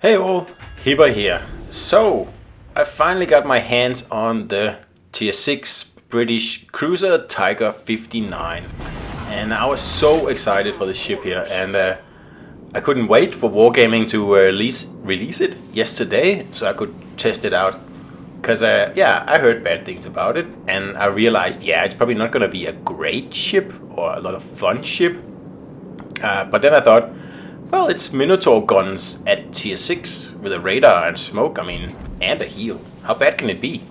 Hey all, Hibber here. So, I finally got my hands on the Tier 6 British cruiser Tiger 59. And I was so excited for the ship here, and I couldn't wait for Wargaming to release it yesterday so I could test it out. Because yeah, I heard bad things about it, and I realized, yeah, it's probably not going to be a great ship or a lot of fun ship. But then I thought, well, it's Minotaur guns at Tier 6 with a radar and smoke, I mean, and a heal. How bad can it be?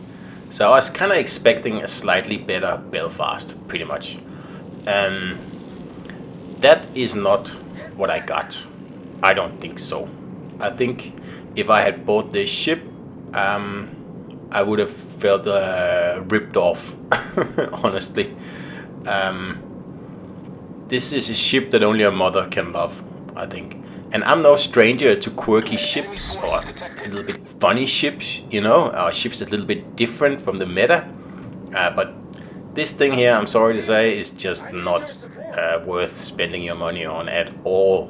So I was kind of expecting a slightly better Belfast, pretty much. That is not what I got. I don't think so. I think if I had bought this ship, I would have felt ripped off, honestly. This is a ship that only a mother can love, I think. And I'm no stranger to quirky ships, or a little bit funny ships, you know, or ships a little bit different from the meta. But this thing here, I'm sorry to say, is just not worth spending your money on at all.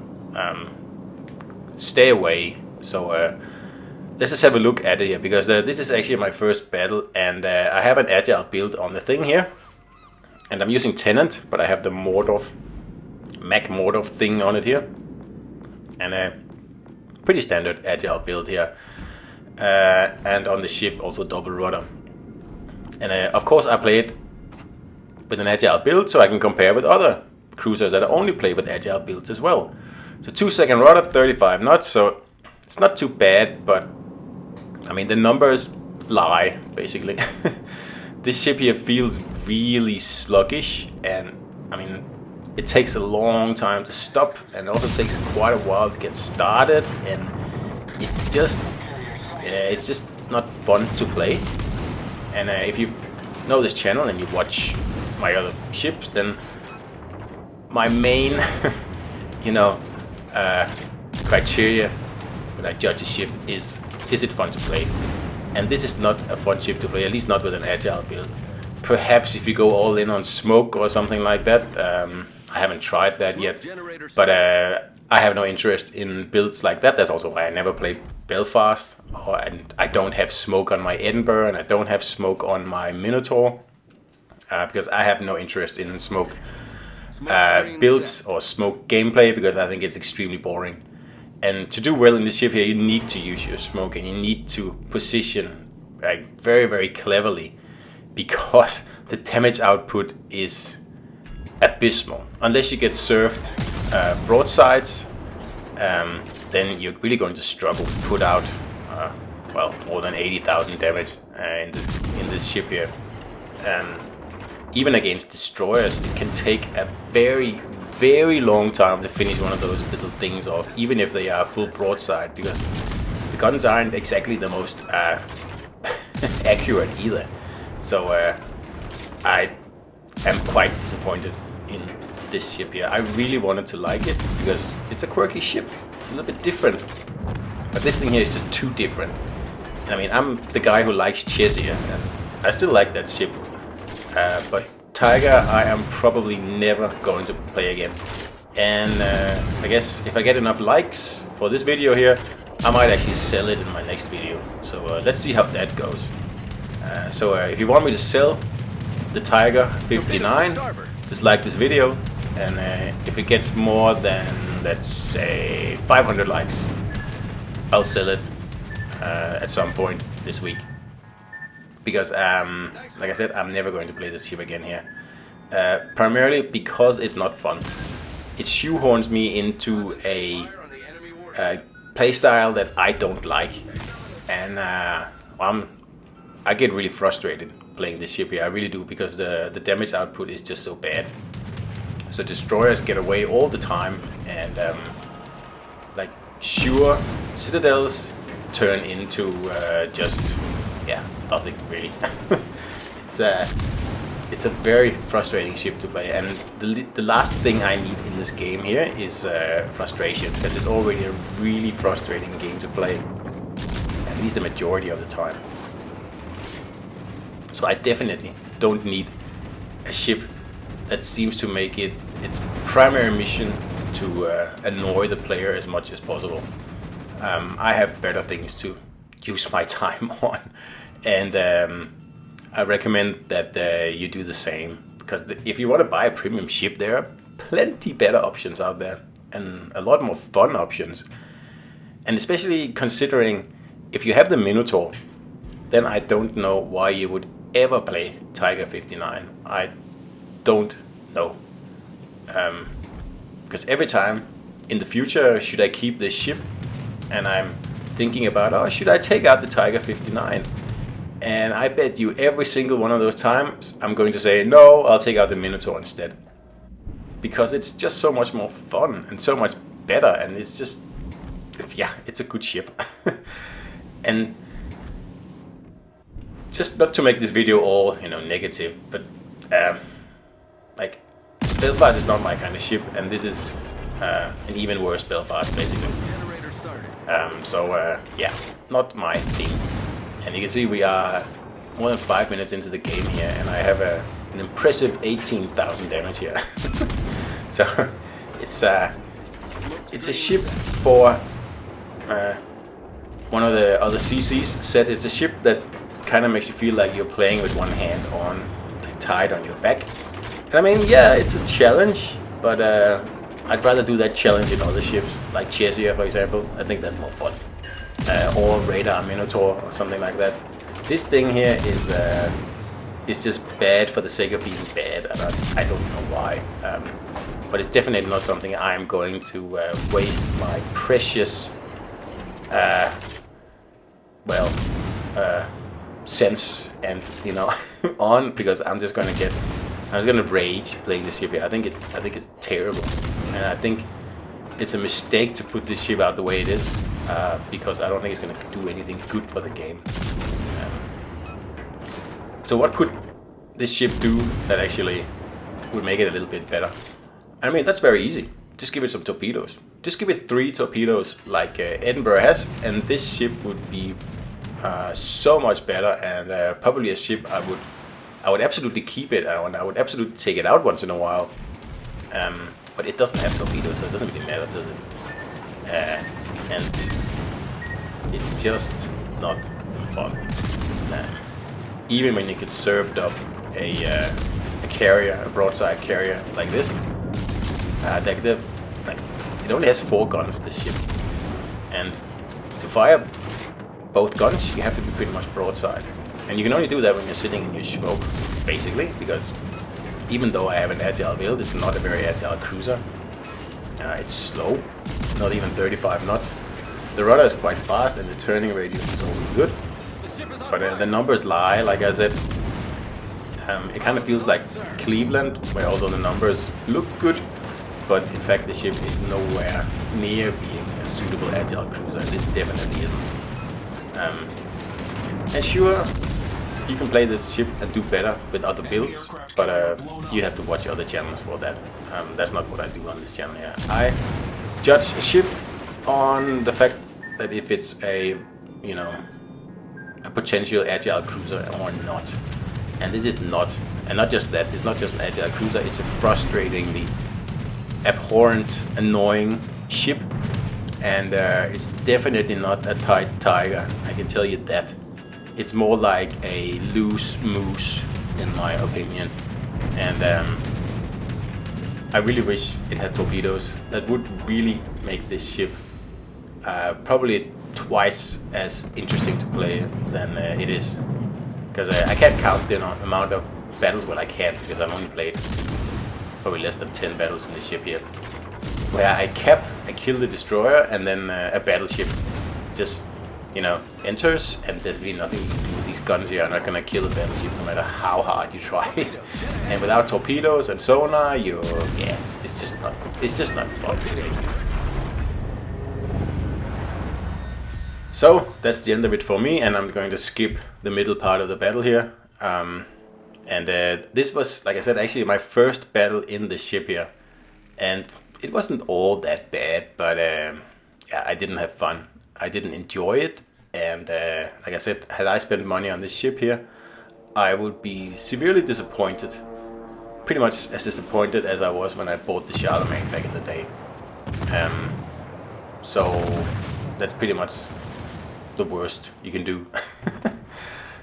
Stay away. So let's just have a look at it here, because this is actually my first battle, and I have an agile build on the thing here. And I'm using Tenant, but I have the Mac Mordov thing on it here. And a pretty standard agile build here. And on the ship also double rudder. And of course I play it with an agile build so I can compare with other cruisers that only play with agile builds as well. So 2-second rudder, 35 knots, so it's not too bad, but I mean the numbers lie basically. This ship here feels really sluggish, and I mean it takes a long time to stop, and also takes quite a while to get started, and it's just not fun to play. And if you know this channel and you watch my other ships, then my main criteria when I judge a ship is it fun to play? And this is not a fun ship to play, at least not with an agile build. Perhaps if you go all in on smoke or something like that. I haven't tried that yet, but I have no interest in builds like that. That's also why I never play Belfast, and I don't have smoke on my Edinburgh, and I don't have smoke on my Minotaur, because I have no interest in smoke builds or smoke gameplay, because I think it's extremely boring. And to do well in this ship here, you need to use your smoke, and you need to position like very, very cleverly, because the damage output is abysmal. Unless you get served broadsides, then you're really going to struggle to put out well, more than 80,000 damage in this ship here. Even against destroyers, it can take a very, very long time to finish one of those little things off, even if they are full broadside, because the guns aren't exactly the most accurate either. So I am quite disappointed in this ship here. I really wanted to like it because it's a quirky ship. It's a little bit different. But this thing here is just too different. I mean, I'm the guy who likes chess here, and I still like that ship. But Tiger, I am probably never going to play again. And I guess if I get enough likes for this video here, I might actually sell it in my next video. So let's see how that goes. So if you want me to sell the Tiger 59, just like this video, and if it gets more than, let's say, 500 likes, I'll sell it at some point this week. Because, like I said, I'm never going to play this ship again here. Primarily because it's not fun. It shoehorns me into a playstyle that I don't like, and I get really frustrated playing this ship here. I really do, because the damage output is just so bad. So destroyers get away all the time, and like sure, citadels turn into just nothing really. It's a very frustrating ship to play, and the last thing I need in this game here is frustration, because it's already a really frustrating game to play, at least the majority of the time. So I definitely don't need a ship that seems to make it its primary mission to annoy the player as much as possible. I have better things to use my time on, and I recommend that you do the same, because if you want to buy a premium ship, there are plenty better options out there and a lot more fun options. And especially considering if you have the Minotaur, then I don't know why you would ever play Tiger 59. I don't know. Because every time in the future, should I keep this ship? And I'm thinking about, oh, should I take out the Tiger 59? And I bet you every single one of those times, I'm going to say, no, I'll take out the Minotaur instead. Because it's just so much more fun and so much better, and it's just, it's a good ship. And just not to make this video all, negative, but like, Belfast is not my kind of ship, and this is an even worse Belfast, basically. Yeah, not my thing. And you can see we are more than 5 minutes into the game here, and I have an impressive 18,000 damage here. So it's a ship for one of the other CCs said it's a ship that kind of makes you feel like you're playing with one hand on, like, tied on your back. And I mean, yeah, it's a challenge, but I'd rather do that challenge in other ships, like Chesia, for example. I think that's more fun. Or Radar Minotaur or something like that. This thing here is just bad for the sake of being bad, and I don't know why. But it's definitely not something I'm going to waste my precious, sense and on, because I'm just gonna rage playing this ship here. I think it's terrible, and I think it's a mistake to put this ship out the way it is, because I don't think it's going to do anything good for the game. So what could this ship do that actually would make it a little bit better? I mean, that's very easy. Just give it some torpedoes. Just give it 3 torpedoes like Edinburgh has, and this ship would be so much better, and probably a ship I would absolutely keep it, and I would absolutely take it out once in a while. But it doesn't have torpedoes, so it doesn't really matter, does it? And it's just not fun. Even when you could serve up a carrier, a broadside carrier like this, it only has 4 guns, this ship. And to fire both guns, you have to be pretty much broadside. And you can only do that when you're sitting in your smoke, basically, because even though I have an agile build, it's not a very agile cruiser. It's slow, not even 35 knots. The rudder is quite fast, and the turning radius is only good. But the numbers lie, like I said. It kind of feels like Cleveland, where although the numbers look good, but in fact the ship is nowhere near being a suitable agile cruiser. This definitely isn't. And sure, you can play this ship and do better with other builds, but you have to watch other channels for that. That's not what I do on this channel here. I judge a ship on the fact that if it's a potential agile cruiser or not. And this is not. And not just that, it's not just an agile cruiser, it's a frustratingly abhorrent, annoying ship. And it's definitely not a tight Tiger, I can tell you that. It's more like a loose moose, in my opinion. And I really wish it had torpedoes. That would really make this ship probably twice as interesting to play than it is. Because I can't count the amount of battles, well I can't, because I've only played probably less than 10 battles in this ship here. Where I kill the destroyer, and then a battleship just enters, and there's really nothing you can do with these guns here. I'm not gonna kill the battleship no matter how hard you try. And without torpedoes and sonar, it's just not fun. So that's the end of it for me, and I'm going to skip the middle part of the battle here. This was, like I said, actually my first battle in the ship here, and it wasn't all that bad, but I didn't have fun. I didn't enjoy it, and like I said, had I spent money on this ship here, I would be severely disappointed. Pretty much as disappointed as I was when I bought the Charlemagne back in the day. So that's pretty much the worst you can do.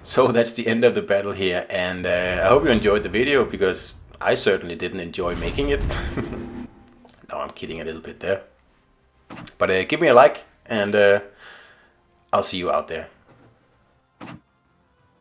So that's the end of the battle here, and I hope you enjoyed the video, because I certainly didn't enjoy making it. No, I'm kidding a little bit there. But give me a like, and I'll see you out there.